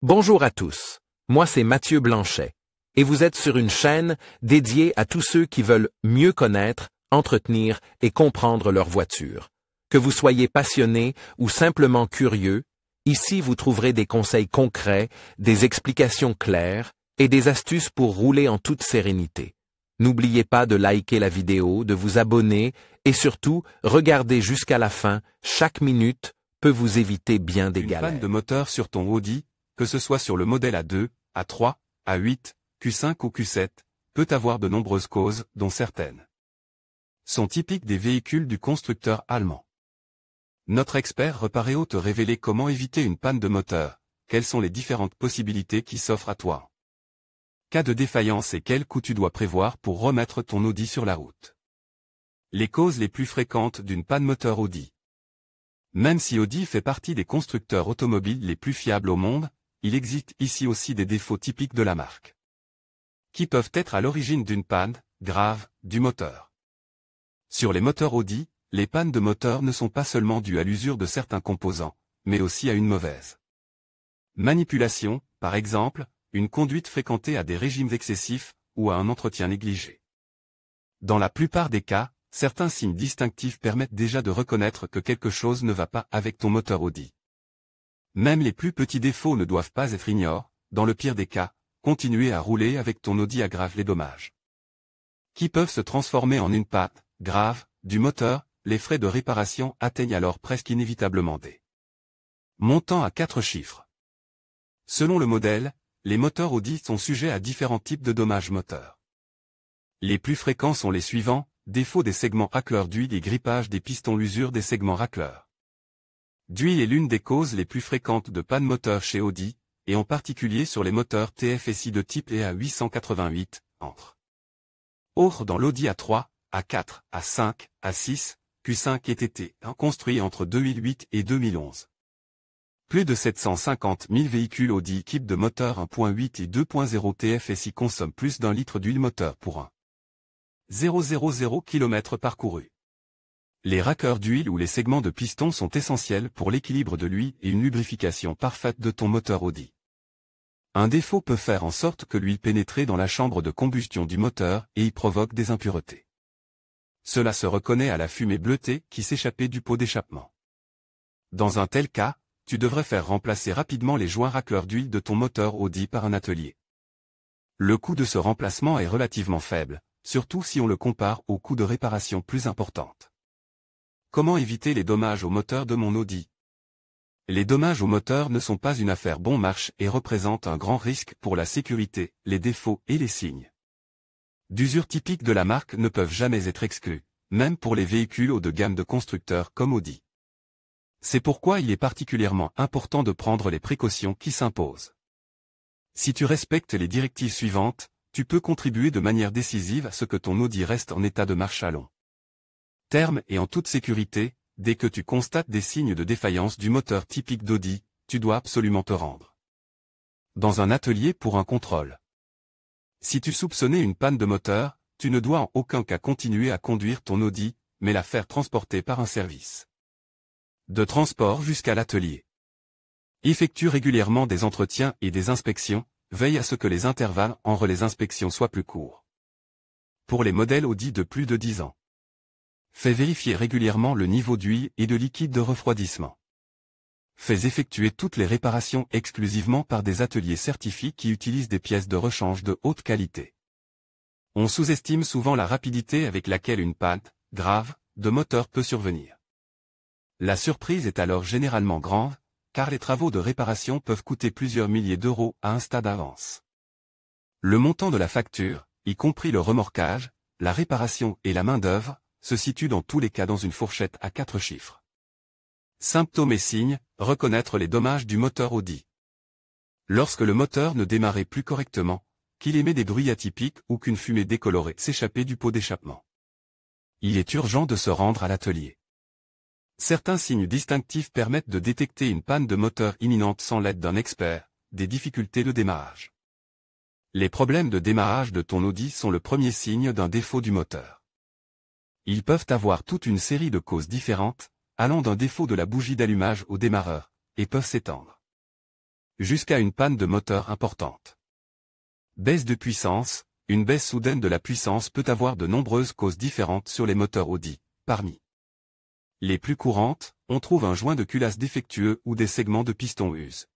Bonjour à tous, moi c'est Mathieu Blanchet, et vous êtes sur une chaîne dédiée à tous ceux qui veulent mieux connaître, entretenir et comprendre leur voiture. Que vous soyez passionné ou simplement curieux, ici vous trouverez des conseils concrets, des explications claires et des astuces pour rouler en toute sérénité. N'oubliez pas de liker la vidéo, de vous abonner et surtout, regardez jusqu'à la fin, chaque minute peut vous éviter bien des galères. Une panne de moteur sur ton Audi, que ce soit sur le modèle A2, A3, A8, Q5 ou Q7, peut avoir de nombreuses causes, dont certaines sont typiques des véhicules du constructeur allemand. Notre expert Reparéo te révéler comment éviter une panne de moteur, quelles sont les différentes possibilités qui s'offrent à toi. Cas de défaillance et quels coûts tu dois prévoir pour remettre ton Audi sur la route. Les causes les plus fréquentes d'une panne moteur Audi. Même si Audi fait partie des constructeurs automobiles les plus fiables au monde, il existe ici aussi des défauts typiques de la marque, qui peuvent être à l'origine d'une panne grave du moteur. Sur les moteurs Audi, les pannes de moteur ne sont pas seulement dues à l'usure de certains composants, mais aussi à une mauvaise manipulation, par exemple, une conduite fréquentée à des régimes excessifs, ou à un entretien négligé. Dans la plupart des cas, certains signes distinctifs permettent déjà de reconnaître que quelque chose ne va pas avec ton moteur Audi. Même les plus petits défauts ne doivent pas être ignorés, dans le pire des cas, continuer à rouler avec ton Audi aggrave les dommages, qui peuvent se transformer en une panne grave du moteur. Les frais de réparation atteignent alors presque inévitablement des montants à 4 chiffres. Selon le modèle, les moteurs Audi sont sujets à différents types de dommages moteurs. Les plus fréquents sont les suivants: défaut des segments racleurs d'huile et grippage des pistons, l'usure des segments racleurs d'huile est l'une des causes les plus fréquentes de panne moteur chez Audi, et en particulier sur les moteurs TFSI de type EA888, entre autres dans l'Audi A3, A4, A5, A6, Q5 et TT, construits entre 2008 et 2011. Plus de 750 000 véhicules Audi équipés de moteurs 1.8 et 2.0 TFSI consomment plus d'1 litre d'huile moteur pour 1,000 km parcouru. Les raqueurs d'huile ou les segments de piston sont essentiels pour l'équilibre de l'huile et une lubrification parfaite de ton moteur Audi. Un défaut peut faire en sorte que l'huile pénètre dans la chambre de combustion du moteur et y provoque des impuretés. Cela se reconnaît à la fumée bleutée qui s'échappait du pot d'échappement. Dans un tel cas, tu devrais faire remplacer rapidement les joints racleurs d'huile de ton moteur Audi par un atelier. Le coût de ce remplacement est relativement faible, surtout si on le compare au coût de réparation plus importante. Comment éviter les dommages au moteur de mon Audi? Les dommages au moteur ne sont pas une affaire bon marche et représentent un grand risque pour la sécurité. Les défauts et les signes d'usure typiques de la marque ne peuvent jamais être exclus, même pour les véhicules haut de gamme de constructeurs comme Audi. C'est pourquoi il est particulièrement important de prendre les précautions qui s'imposent. Si tu respectes les directives suivantes, tu peux contribuer de manière décisive à ce que ton Audi reste en état de marche à long terme et en toute sécurité. Dès que tu constates des signes de défaillance du moteur typique d'Audi, tu dois absolument te rendre dans un atelier pour un contrôle. Si tu soupçonnais une panne de moteur, tu ne dois en aucun cas continuer à conduire ton Audi, mais la faire transporter par un service de transport jusqu'à l'atelier. Effectue régulièrement des entretiens et des inspections, veille à ce que les intervalles entre les inspections soient plus courts. Pour les modèles Audi de plus de 10 ans, fais vérifier régulièrement le niveau d'huile et de liquide de refroidissement. Fais effectuer toutes les réparations exclusivement par des ateliers certifiés qui utilisent des pièces de rechange de haute qualité. On sous-estime souvent la rapidité avec laquelle une panne grave de moteur peut survenir. La surprise est alors généralement grande, car les travaux de réparation peuvent coûter plusieurs milliers d'euros à un stade d'avance. Le montant de la facture, y compris le remorquage, la réparation et la main-d'œuvre, se situe dans tous les cas dans une fourchette à 4 chiffres. Symptômes et signes: reconnaître les dommages du moteur Audi. Lorsque le moteur ne démarrait plus correctement, qu'il émet des bruits atypiques ou qu'une fumée décolorée s'échappait du pot d'échappement, il est urgent de se rendre à l'atelier. Certains signes distinctifs permettent de détecter une panne de moteur imminente sans l'aide d'un expert: des difficultés de démarrage. Les problèmes de démarrage de ton Audi sont le premier signe d'un défaut du moteur. Ils peuvent avoir toute une série de causes différentes, allant d'un défaut de la bougie d'allumage au démarreur, et peuvent s'étendre jusqu'à une panne de moteur importante. Baisse de puissance. Une baisse soudaine de la puissance peut avoir de nombreuses causes différentes sur les moteurs Audi. Parmi les plus courantes, on trouve un joint de culasse défectueux ou des segments de piston usent.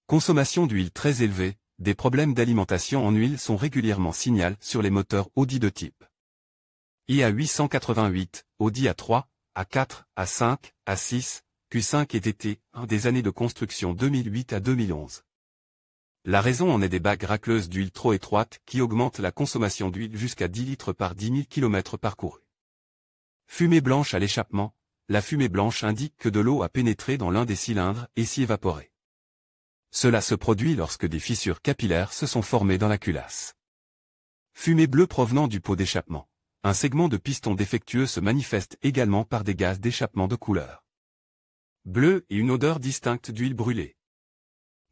Consommation d'huile très élevée. Des problèmes d'alimentation en huile sont régulièrement signalés sur les moteurs Audi de type IA888, Audi A3, A4, A5, A6, Q5 et DT, des années de construction 2008 à 2011. La raison en est des bagues racleuses d'huile trop étroites qui augmentent la consommation d'huile jusqu'à 10 litres par 10 000 km parcourus. Fumée blanche à l'échappement. La fumée blanche indique que de l'eau a pénétré dans l'un des cylindres et s'y évaporé. Cela se produit lorsque des fissures capillaires se sont formées dans la culasse. Fumée bleue provenant du pot d'échappement. Un segment de piston défectueux se manifeste également par des gaz d'échappement de couleur bleue et une odeur distincte d'huile brûlée.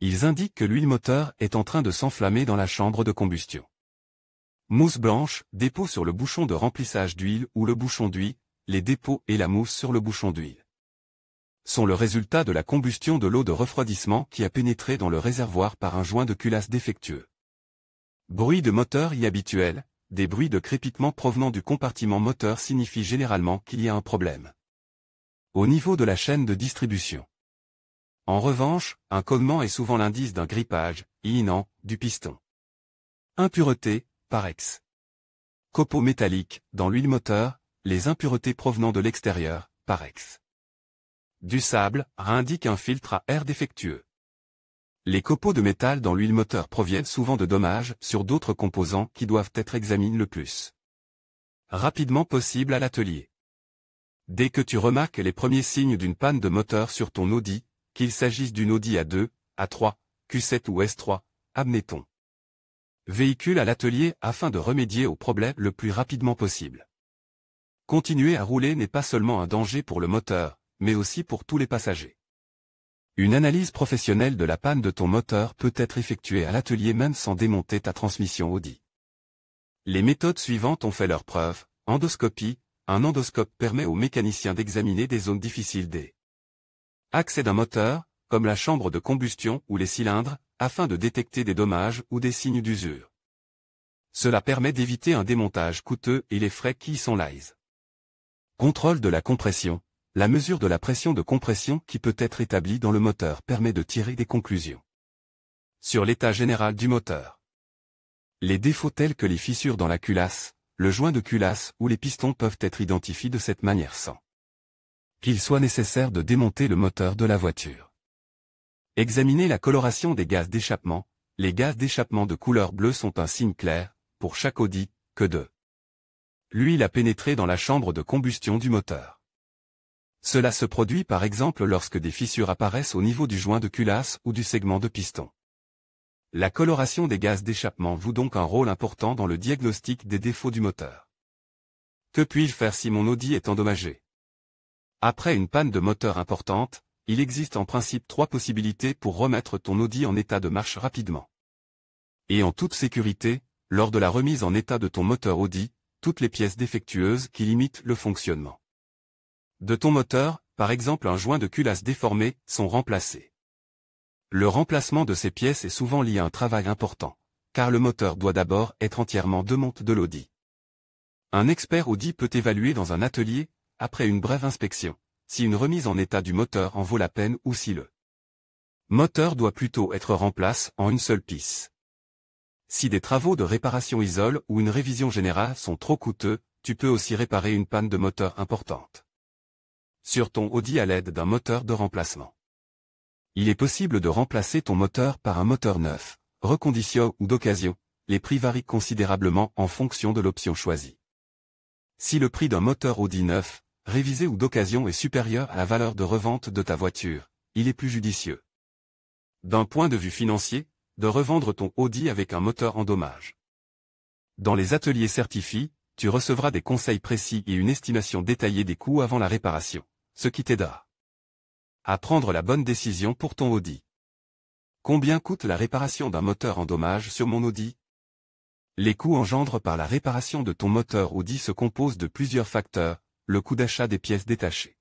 Ils indiquent que l'huile moteur est en train de s'enflammer dans la chambre de combustion. Mousse blanche, dépôt sur le bouchon de remplissage d'huile ou le bouchon d'huile, les dépôts et la mousse sur le bouchon d'huile sont le résultat de la combustion de l'eau de refroidissement qui a pénétré dans le réservoir par un joint de culasse défectueux. Bruit de moteur inhabituel. Des bruits de crépitement provenant du compartiment moteur signifient généralement qu'il y a un problème au niveau de la chaîne de distribution. En revanche, un cognement est souvent l'indice d'un grippage imminent du piston. Impuretés, parex. Copeaux métalliques, dans l'huile moteur, les impuretés provenant de l'extérieur, parex. Du sable, indique un filtre à air défectueux. Les copeaux de métal dans l'huile moteur proviennent souvent de dommages sur d'autres composants qui doivent être examinés le plus rapidement possible à l'atelier. Dès que tu remarques les premiers signes d'une panne de moteur sur ton Audi, qu'il s'agisse d'une Audi A2, A3, Q7 ou S3, amenez ton véhicule à l'atelier afin de remédier au problème le plus rapidement possible. Continuer à rouler n'est pas seulement un danger pour le moteur, mais aussi pour tous les passagers. Une analyse professionnelle de la panne de ton moteur peut être effectuée à l'atelier même sans démonter ta transmission Audi. Les méthodes suivantes ont fait leurs preuves. Endoscopie. Un endoscope permet aux mécaniciens d'examiner des zones difficiles des accès d'un moteur, comme la chambre de combustion ou les cylindres, afin de détecter des dommages ou des signes d'usure. Cela permet d'éviter un démontage coûteux et les frais qui y sont liés. Contrôle de la compression. La mesure de la pression de compression qui peut être établie dans le moteur permet de tirer des conclusions sur l'état général du moteur. Les défauts tels que les fissures dans la culasse, le joint de culasse ou les pistons peuvent être identifiés de cette manière sans qu'il soit nécessaire de démonter le moteur de la voiture. Examinez la coloration des gaz d'échappement. Les gaz d'échappement de couleur bleue sont un signe clair, pour chaque Audi, que de l'huile a pénétré dans la chambre de combustion du moteur. Cela se produit par exemple lorsque des fissures apparaissent au niveau du joint de culasse ou du segment de piston. La coloration des gaz d'échappement joue donc un rôle important dans le diagnostic des défauts du moteur. Que puis-je faire si mon Audi est endommagé? Après une panne de moteur importante, il existe en principe 3 possibilités pour remettre ton Audi en état de marche rapidement. Et en toute sécurité, lors de la remise en état de ton moteur Audi, toutes les pièces défectueuses qui limitent le fonctionnement de ton moteur, par exemple un joint de culasse déformé, sont remplacées. Le remplacement de ces pièces est souvent lié à un travail important, car le moteur doit d'abord être entièrement démonté de l'Audi. Un expert Audi peut évaluer dans un atelier, après une brève inspection, si une remise en état du moteur en vaut la peine ou si le moteur doit plutôt être remplacé en une seule pièce. Si des travaux de réparation isolent ou une révision générale sont trop coûteux, tu peux aussi réparer une panne de moteur importante sur ton Audi à l'aide d'un moteur de remplacement. Il est possible de remplacer ton moteur par un moteur neuf, reconditionné ou d'occasion. Les prix varient considérablement en fonction de l'option choisie. Si le prix d'un moteur Audi neuf, révisé ou d'occasion est supérieur à la valeur de revente de ta voiture, il est plus judicieux, d'un point de vue financier, de revendre ton Audi avec un moteur en dommage. Dans les ateliers certifiés, tu recevras des conseils précis et une estimation détaillée des coûts avant la réparation, ce qui t'aidera à prendre la bonne décision pour ton Audi. Combien coûte la réparation d'un moteur en dommage sur mon Audi? Les coûts engendrés par la réparation de ton moteur Audi se composent de plusieurs facteurs, le coût d'achat des pièces détachées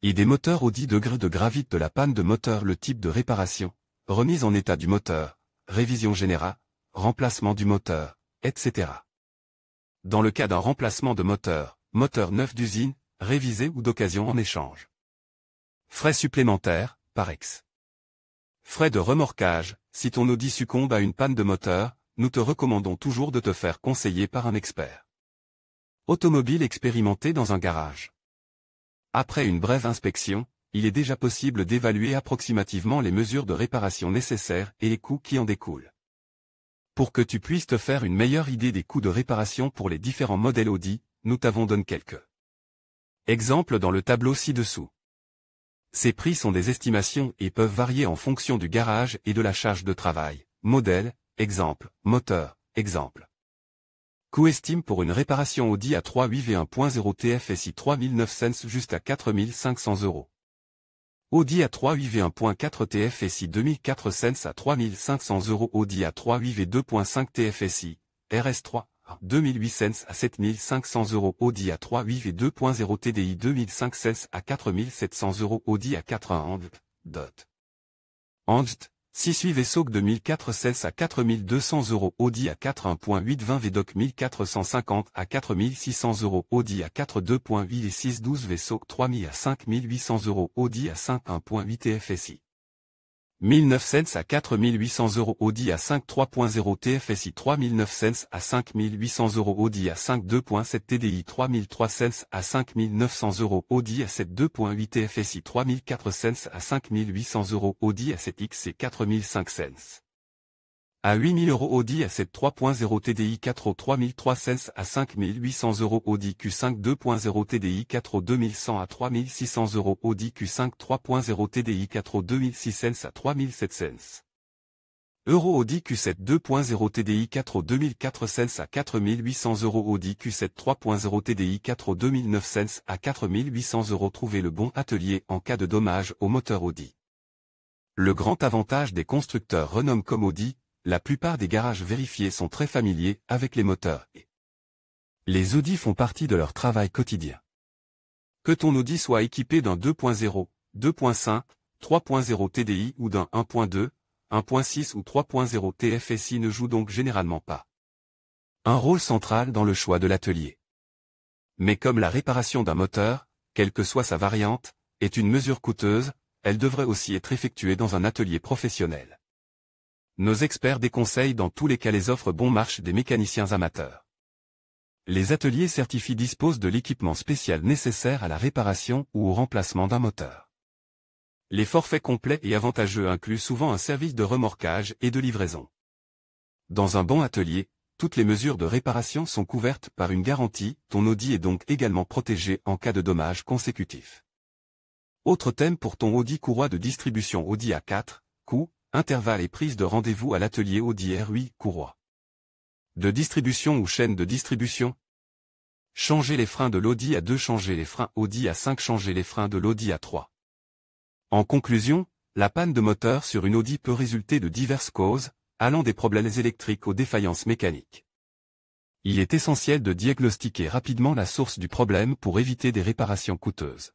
et des moteurs Audi, degré de gravité de la panne de moteur, le type de réparation, remise en état du moteur, révision générale, remplacement du moteur, etc. Dans le cas d'un remplacement de moteur, moteur neuf d'usine, révisé ou d'occasion en échange. Frais supplémentaires, par ex. Frais de remorquage, si ton Audi succombe à une panne de moteur, nous te recommandons toujours de te faire conseiller par un expert automobile expérimenté dans un garage. Après une brève inspection, il est déjà possible d'évaluer approximativement les mesures de réparation nécessaires et les coûts qui en découlent. Pour que tu puisses te faire une meilleure idée des coûts de réparation pour les différents modèles Audi, nous t'avons donné quelques exemples dans le tableau ci-dessous. Ces prix sont des estimations et peuvent varier en fonction du garage et de la charge de travail. Modèle, exemple, moteur, exemple. Coût estime pour une réparation Audi A3 8 V1.0 TFSI 3900 juste à 4500 €. Audi A3 8 V1.4 TFSI 2400 à 3500 €. Audi A3 8 V2.5 TFSI, RS3, 2800 à 7500 €. Audi A3 8 V2.0 TDI 2500 à 4700 €. Audi A4 Angst, 6 vaisseaux 2400 à 4200 €. Audi A4 1.8 20 VDOC 1450 à 4600 €. Audi A4 2.8 et 6 12 vaisseaux 3000 à 5800 €. Audi A5 1.8 TFSI 1900 à 4800 €. Audi A5 3.0 TFSI 3900 à 5800 €. Audi A5 2.7 TDI 3300 à 5900 €. Audi A7 2.8 TFSI 3400 à 5800 €. Audi A7 XC 4500 à 8000 €. Audi A7 3.0 TDI 4 3300 à 5800 €. Audi Q5 2.0 TDI 4 2100 à 3600 €. Audi Q5 3.0 TDI 4 2600 à 3700 €. Audi Q7 2.0 TDI 4 2400 à 4800 €. Audi Q7 3.0 TDI 4 2900 à 4800 €. Trouvez le bon atelier en cas de dommage au moteur Audi. Le grand avantage des constructeurs renommés comme Audi, la plupart des garages vérifiés sont très familiers avec les moteurs et les Audi font partie de leur travail quotidien. Que ton Audi soit équipé d'un 2.0, 2.5, 3.0 TDI ou d'un 1.2, 1.6 ou 3.0 TFSI ne joue donc généralement pas un rôle central dans le choix de l'atelier. Mais comme la réparation d'un moteur, quelle que soit sa variante, est une mesure coûteuse, elle devrait aussi être effectuée dans un atelier professionnel. Nos experts déconseillent dans tous les cas les offres bon marché des mécaniciens amateurs. Les ateliers certifiés disposent de l'équipement spécial nécessaire à la réparation ou au remplacement d'un moteur. Les forfaits complets et avantageux incluent souvent un service de remorquage et de livraison. Dans un bon atelier, toutes les mesures de réparation sont couvertes par une garantie, ton Audi est donc également protégé en cas de dommages consécutifs. Autre thème pour ton Audi courroie de distribution Audi A4, coût, intervalle et prise de rendez-vous à l'atelier Audi R8 courroie de distribution ou chaîne de distribution. Changer les freins de l'Audi A2. Changer les freins Audi A5. Changer les freins de l'Audi A3. En conclusion, la panne de moteur sur une Audi peut résulter de diverses causes, allant des problèmes électriques aux défaillances mécaniques. Il est essentiel de diagnostiquer rapidement la source du problème pour éviter des réparations coûteuses.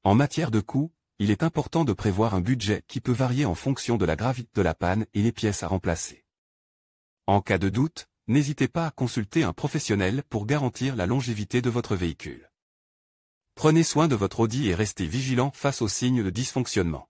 En matière de coûts, il est important de prévoir un budget qui peut varier en fonction de la gravité de la panne et les pièces à remplacer. En cas de doute, n'hésitez pas à consulter un professionnel pour garantir la longévité de votre véhicule. Prenez soin de votre Audi et restez vigilant face aux signes de dysfonctionnement.